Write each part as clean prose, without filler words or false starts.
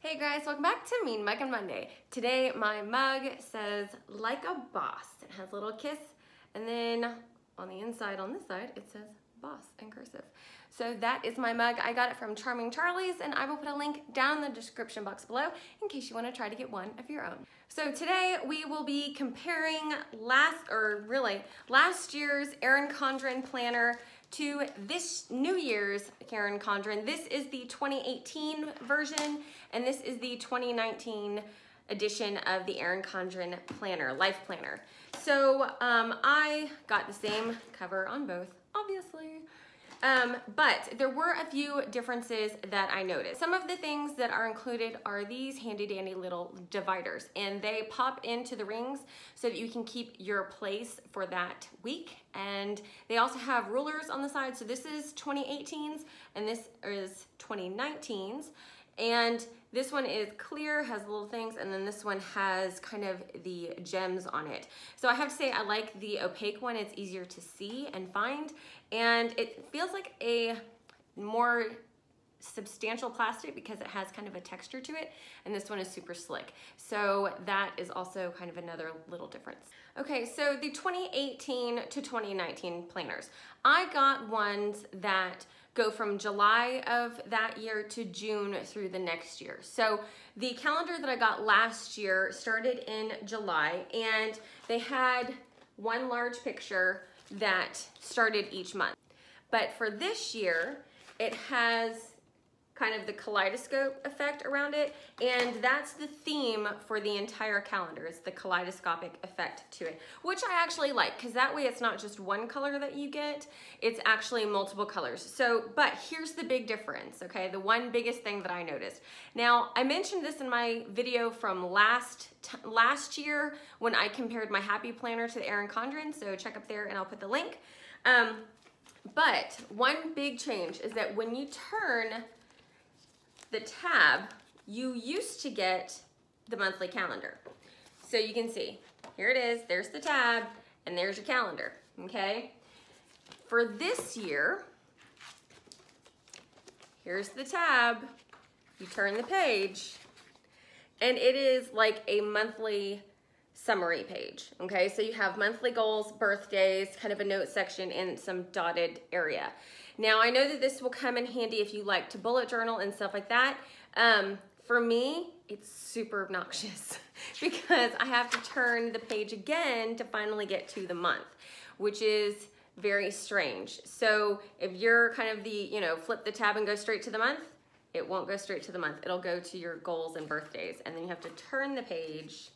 Hey guys, welcome back to Mean Mug and Monday. Today my mug says like a boss. It has a little kiss, and then on the inside, on this side, it says boss in cursive. So that is my mug. I got it from Charming Charlie's, and I will put a link down in the description box below in case you want to try to get one of your own. So today we will be comparing last year's Erin Condren planner to this New Year's Erin Condren. This is the 2018 version, and this is the 2019 edition of the Erin Condren Planner, Life Planner. So I got the same cover on both, obviously. But there were a few differences that I noticed. Some of the things that are included are these handy dandy little dividers, and they pop into the rings so that you can keep your place for that week. And they also have rulers on the side. So this is 2018's and this is 2019's. And this one is clear, has little things, and then this one has kind of the gems on it. So I have to say I like the opaque one. It's easier to see and find, and it feels like a more substantial plastic because it has kind of a texture to it, and this one is super slick. So that is also kind of another little difference. Okay, so the 2018 to 2019 planners. I got ones that go from July of that year to June through the next year. So the calendar that I got last year started in July, and they had one large picture that started each month. But for this year, it has kind of the kaleidoscope effect around it, and that's the theme for the entire calendar, is the kaleidoscopic effect to it, which I actually like, because that way it's not just one color that you get, it's actually multiple colors. So, but here's the big difference, okay? The one biggest thing that I noticed. Now, I mentioned this in my video from last year when I compared my Happy Planner to the Erin Condren, so check up there and I'll put the link. But one big change is that when you turn the tab, you used to get the monthly calendar. So you can see, here it is, there's the tab, and there's your calendar, okay? For this year, here's the tab, you turn the page, and it is like a monthly summary page, okay? So you have monthly goals, birthdays, kind of a note section, and some dotted area. Now, I know that this will come in handy if you like to bullet journal and stuff like that. For me, it's super obnoxious because I have to turn the page again to finally get to the month, which is very strange. So if you're kind of the, flip the tab and go straight to the month, it won't go straight to the month. It'll go to your goals and birthdays, and then you have to turn the page.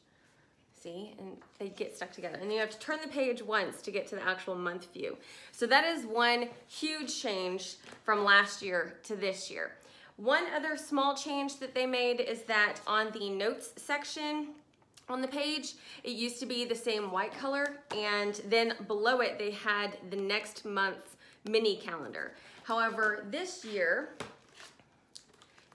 See, and they get stuck together. And you have to turn the page once to get to the actual month view. So that is one huge change from last year to this year. One other small change that they made is that on the notes section on the page, it used to be the same white color, and then below it they had the next month's mini calendar. However, this year,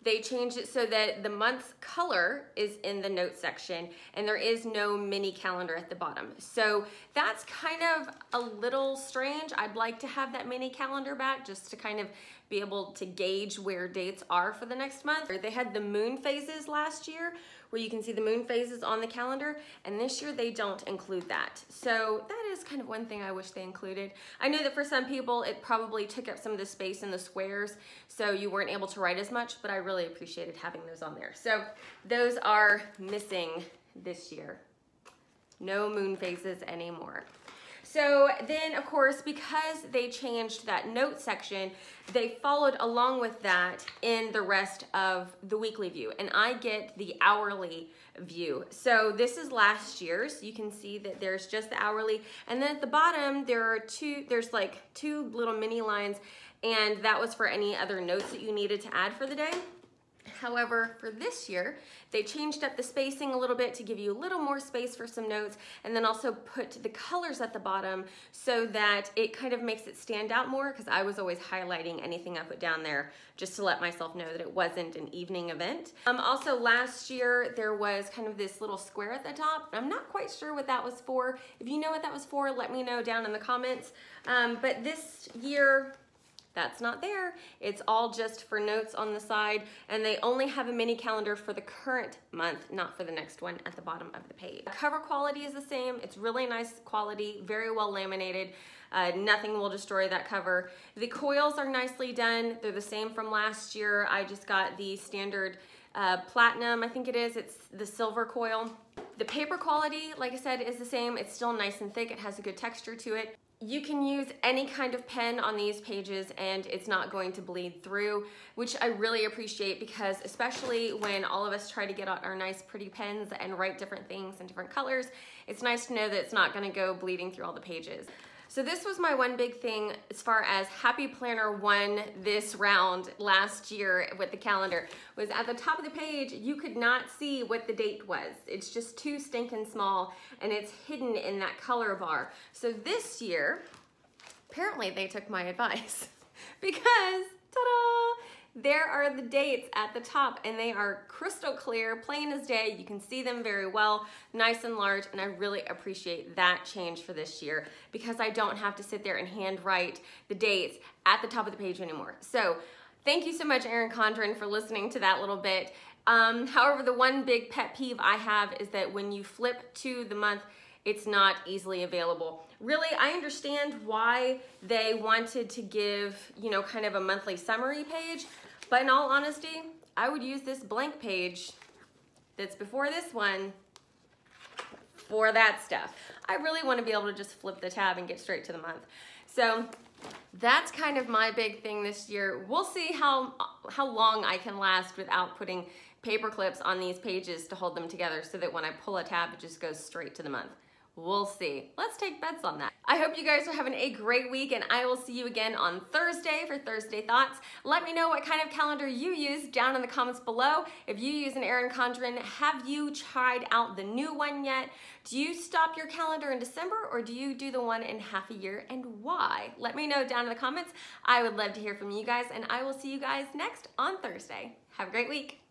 they changed it so that the month's color is in the notes section and there is no mini calendar at the bottom. So that's kind of a little strange. I'd like to have that mini calendar back just to kind of be able to gauge where dates are for the next month. They had the moon phases last year where you can see the moon phases on the calendar, and this year they don't include that. So that is kind of one thing I wish they included. I know that for some people it probably took up some of the space in the squares, so you weren't able to write as much, but I really appreciated having those on there. So those are missing this year. No moon phases anymore. So then, of course, because they changed that note section, they followed along with that in the rest of the weekly view, and I get the hourly view. So this is last year's. You can see that there's just the hourly, and then at the bottom there's like two little mini lines, and that was for any other notes that you needed to add for the day. However, for this year, they changed up the spacing a little bit to give you a little more space for some notes, and then also put the colors at the bottom so that it kind of makes it stand out more, because I was always highlighting anything I put down there just to let myself know that it wasn't an evening event. Also last year, there was kind of this little square at the top. I'm not quite sure what that was for. If you know what that was for, let me know down in the comments. But this year, That's not there. It's all just for notes on the side, and they only have a mini calendar for the current month, not for the next one at the bottom of the page. The cover quality is the same. It's really nice quality, very well laminated. Nothing will destroy that cover. The coils are nicely done. They're the same from last year. I just got the standard platinum, I think it is. It's the silver coil. The paper quality, like I said, is the same. It's still nice and thick. It has a good texture to it. You can use any kind of pen on these pages and it's not going to bleed through, which I really appreciate, because especially when all of us try to get out our nice pretty pens and write different things in different colors, it's nice to know that it's not going to go bleeding through all the pages. So this was my one big thing as far as Happy Planner won this round last year with the calendar, was at the top of the page, you could not see what the date was. It's just too stinking small and it's hidden in that color bar. So this year, apparently they took my advice because, ta-da! There are the dates at the top and they are crystal clear, plain as day. You can see them very well, nice and large, and I really appreciate that change for this year because I don't have to sit there and hand write the dates at the top of the page anymore. So thank you so much, Erin Condren, for listening to that little bit. However, the one big pet peeve I have is that when you flip to the month, it's not easily available. Really, I understand why they wanted to give, you know, kind of a monthly summary page, but in all honesty, I would use this blank page that's before this one for that stuff. I really want to be able to just flip the tab and get straight to the month. So that's kind of my big thing this year. We'll see how long I can last without putting paper clips on these pages to hold them together so that when I pull a tab, it just goes straight to the month. We'll see. Let's take bets on that. I hope you guys are having a great week, and I will see you again on Thursday for Thursday Thoughts. Let me know what kind of calendar you use down in the comments below. If you use an Erin Condren, have you tried out the new one yet? Do you stop your calendar in December, or do you do the one in half a year, and why? Let me know down in the comments. I would love to hear from you guys, and I will see you guys next on Thursday. Have a great week.